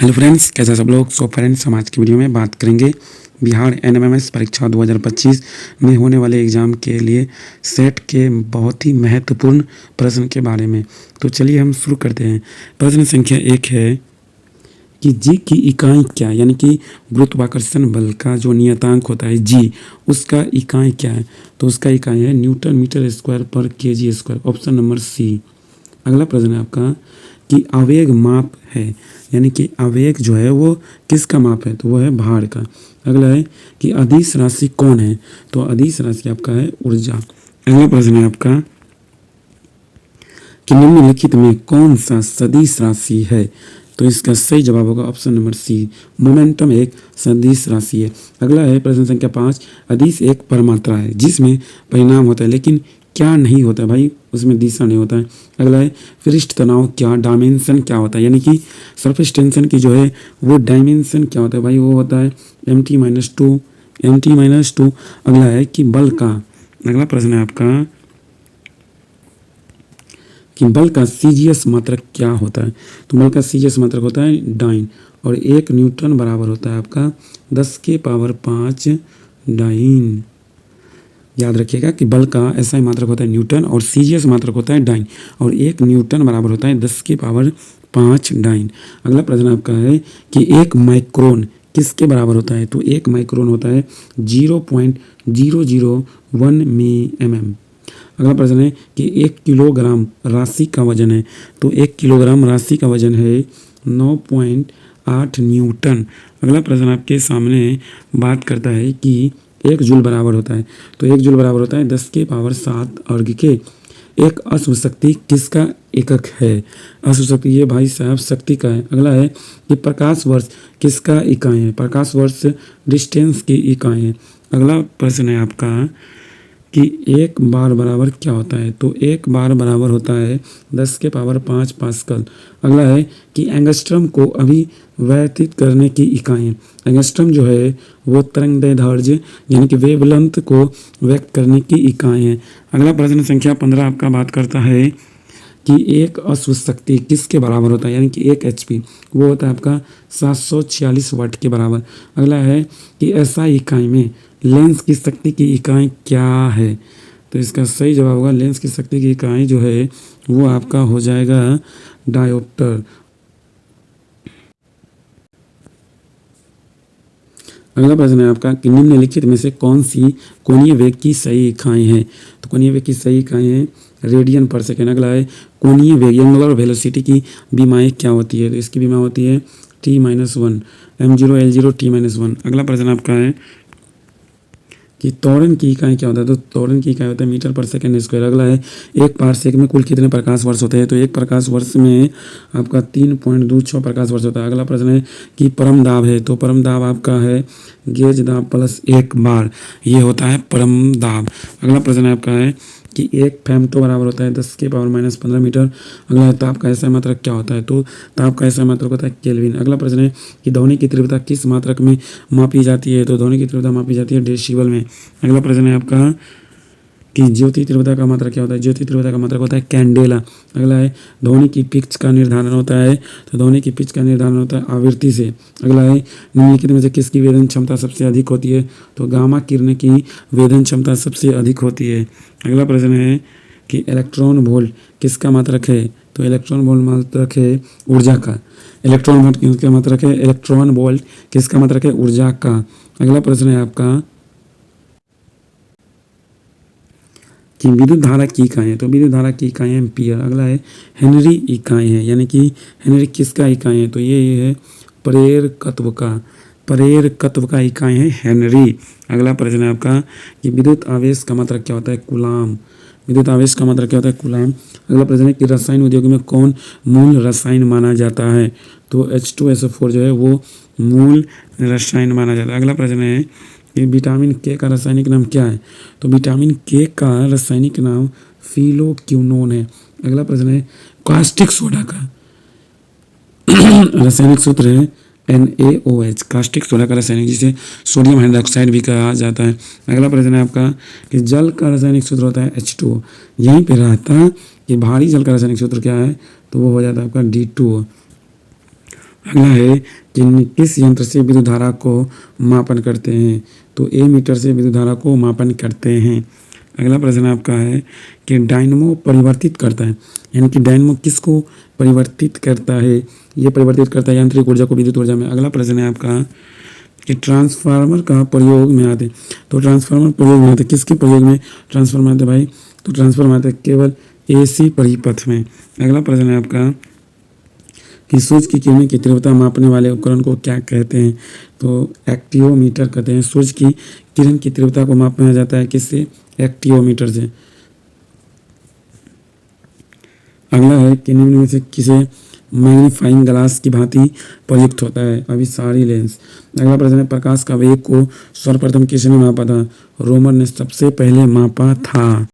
Hello friends, कैसे सब लोग। सो फ्रेंड्स, हम आज की वीडियो में बात करेंगे बिहार एनएमएमएस परीक्षा 2025 में होने वाले एग्ज़ाम के लिए सेट के बहुत ही महत्वपूर्ण प्रश्न के बारे में। तो चलिए हम शुरू करते हैं। प्रश्न संख्या 1 है कि जी की इकाई क्या, यानी कि गुरुत्वाकर्षण बल का जो नियतांक होता है जी, उसका इकाई क्या है। तो उसका इकाई है न्यूटन मीटर स्क्वायर पर kg square, option number C. अगला प्रश्न है आपका कि आवेग माप है, यानी कि आवेग जो है वो किसका माप है, तो वो है भार का। अगला है कि अदिश राशि कौन है, तो अदिश राशि आपका है ऊर्जा। अगला प्रश्न है आपका कि निम्नलिखित में कौन सा सदिश राशि है, तो इसका सही जवाब होगा ऑप्शन नंबर सी, मोमेंटम एक सदिश राशि है। अगला है प्रश्न संख्या 5, अदिश एक परमात्रा है जिसमें परिणाम होता है लेकिन क्या नहीं होता है भाई, उसमें दिशा नहीं होता है। अगला है पृष्ठ तनाव क्या, डायमेंशन क्या होता है, यानी कि सरफेस टेंशन की जो है वो डायमेंशन क्या होता है भाई, वो होता है mt-2 mt-2। अगला है कि बल का, अगला प्रश्न है आपका कि बल का सीजीएस मात्रक क्या होता है, तो बल का सीजीएस मात्रक होता है डाइन, और 1 न्यूटन बराबर होता है आपका 10⁵ डाइन। याद रखिएगा कि बल का एसआई मात्रक होता है न्यूटन और सीजीएस मात्रक होता है डाइन, और 1 न्यूटन बराबर होता है 10⁵ डाइन। अगला प्रश्न आपका है कि 1 माइक्रोन किसके बराबर होता है, तो 1 माइक्रोन होता है 0.001 mm। अगला प्रश्न है कि 1 किलोग्राम राशि का वजन है, तो 1 किलोग्राम राशि का वजन है 9.8 न्यूटन। अगला प्रश्न आपके सामने बात करता है कि 1 जूल बराबर होता है, तो 1 जूल बराबर होता है 10⁷ अर्घ के। एक अश्व शक्ति किसका एकक है, अश्व शक्ति ये भाई साहब शक्ति का है। अगला है कि प्रकाश वर्ष किसका इकाई है, प्रकाश वर्ष डिस्टेंस की इकाई है। अगला प्रश्न है आपका कि 1 बार बराबर क्या होता है, तो 1 बार बराबर होता है 10⁵ पास्कल। अगला है कि एंगस्ट्रम को अभिव्यक्तित करने की इकाई है, एंगस्ट्रम जो है वो तरंगदैर्ध्य यानी कि वेवलेंथ को व्यक्त करने की इकाई है। अगला प्रश्न संख्या 15 आपका बात करता है कि 1 अश्व शक्ति किसके बराबर होता है, यानी कि 1 HP वो होता है आपका 746 वाट के बराबर। अगला है कि एसआई इकाई में लेंस की शक्ति की इकाई क्या है, तो इसका सही जवाब होगा लेंस की शक्ति की इकाई जो है वो आपका हो जाएगा डायोप्टर। अगला प्रश्न है आपका कि निम्नलिखित में से कौन सी कोणीय वेग की सही इकाई है, तो कोणीय वेग की सही इकाई है रेडियन पर सेकेंड। अगला है कोणीय वेग एंगुलर वेलोसिटी की बीमाएँ क्या होती है, तो इसकी बीमा होती है T-1 m0 l0 T-1। अगला प्रश्न आपका है कि त्वरण की इकाई क्या होता है, तो त्वरण की इकाई होता है मीटर पर सेकेंड स्क्वायर। अगला है 1 पारसेक में कुल कितने प्रकाश वर्ष होते हैं, तो 1 प्रकाश वर्ष में आपका 3.26 प्रकाश वर्ष होता है। अगला प्रश्न है कि परम दाब है, तो परम दाब आपका है गेज दाब प्लस 1 बार, ये होता है परम दाब। अगला प्रश्न आपका है कि 1 फेम्टो बराबर होता है 10⁻⁻15 मीटर। अगला है ताप का एसआई मात्रक क्या होता है, तो ताप का एसआई मात्रक होता है केल्विन। अगला प्रश्न है कि ध्वनि की तीव्रता किस मात्रक में मापी जाती है, तो ध्वनि की तीव्रता मापी जाती है डेसिबल में। अगला प्रश्न है आपका कि ज्योति तीव्रता का मात्रक क्या होता है, ज्योति तीव्रता का मात्रक होता है कैंडेला। अगला है ध्वनि की पिच का निर्धारण होता है, तो ध्वनि की पिच का निर्धारण होता है आवृत्ति से। अगला है निम्नलिखित में से किसकी वेदन क्षमता सबसे अधिक होती है, तो गामा किरण की वेदन क्षमता सबसे अधिक होती है। अगला प्रश्न है कि इलेक्ट्रॉन वोल्ट किसका मात्रक है, तो इलेक्ट्रॉन वोल्ट मात्रक है ऊर्जा का। इलेक्ट्रॉन वोल्ट किसका मात्रक है, इलेक्ट्रॉन वोल्ट किसका मात्रक है ऊर्जा का। अगला प्रश्न है आपका कि विद्युत धारा की इकाई है, तो विद्युत धारा की इकाई है एम्पियर। अगला है हेनरी इकाई है, यानी कि हेनरी किसका इकाई है, तो ये है प्रेरकत्व का इकाई है हेनरी। अगला प्रश्न है आपका कि विद्युत आवेश का मात्रक क्या होता है, कूलाम। विद्युत आवेश का मात्रक क्या होता है, कूलाम। अगला प्रश्न है कि रसायन उद्योग में कौन मूल रसायन माना जाता है, तो H2SO4 जो है वो मूल रसायन माना जाता है। अगला प्रश्न है कि विटामिन के का रासायनिक नाम क्या है, तो विटामिन के का रासायनिक नाम फिलोक्विनोन है। अगला प्रश्न है कास्टिक सोडा का रासायनिक सूत्र है NaOH, कास्टिक सोडा का रासायनिक, जिसे सोडियम हाइड्रोक्साइड भी कहा जाता है। अगला प्रश्न है आपका कि जल का रासायनिक सूत्र होता है H2O। यहीं पे रहता कि भारी जल का रासायनिक सूत्र क्या है, तो वो हो जाता है आपका D2O। अगला है कि किस यंत्र से विद्युत धारा को मापन करते हैं, तो एमीटर से विद्युत धारा को मापन करते हैं। अगला प्रश्न आपका है कि डायनमो परिवर्तित करता है, यानी कि डायनमो किसको परिवर्तित करता है, ये परिवर्तित करता है यांत्रिक ऊर्जा को विद्युत ऊर्जा में। अगला प्रश्न है आपका कि ट्रांसफार्मर का प्रयोग में आते, तो ट्रांसफार्मर प्रयोग में आते किसके प्रयोग में ट्रांसफार्मर आते भाई, तो ट्रांसफार्मर आते केवल एसी परिपथ में। अगला प्रश्न है आपका कि सूर्य की किरणों की तीव्रता मापने वाले उपकरण को क्या कहते हैं, तो एक्टियोमीटर कहते हैं। सूर्य की किरण की तीव्रता को मापा जाता है किससे, एक्टियोमीटर से। अगला है कि निम्न में से किसे मैग्नीफाइंग ग्लास की भांति प्रयुक्त होता है, अभिसारी लेंस। अगला प्रश्न है प्रकाश का वेग को सर्वप्रथम किसने मापा था, रोमन ने सबसे पहले मापा था।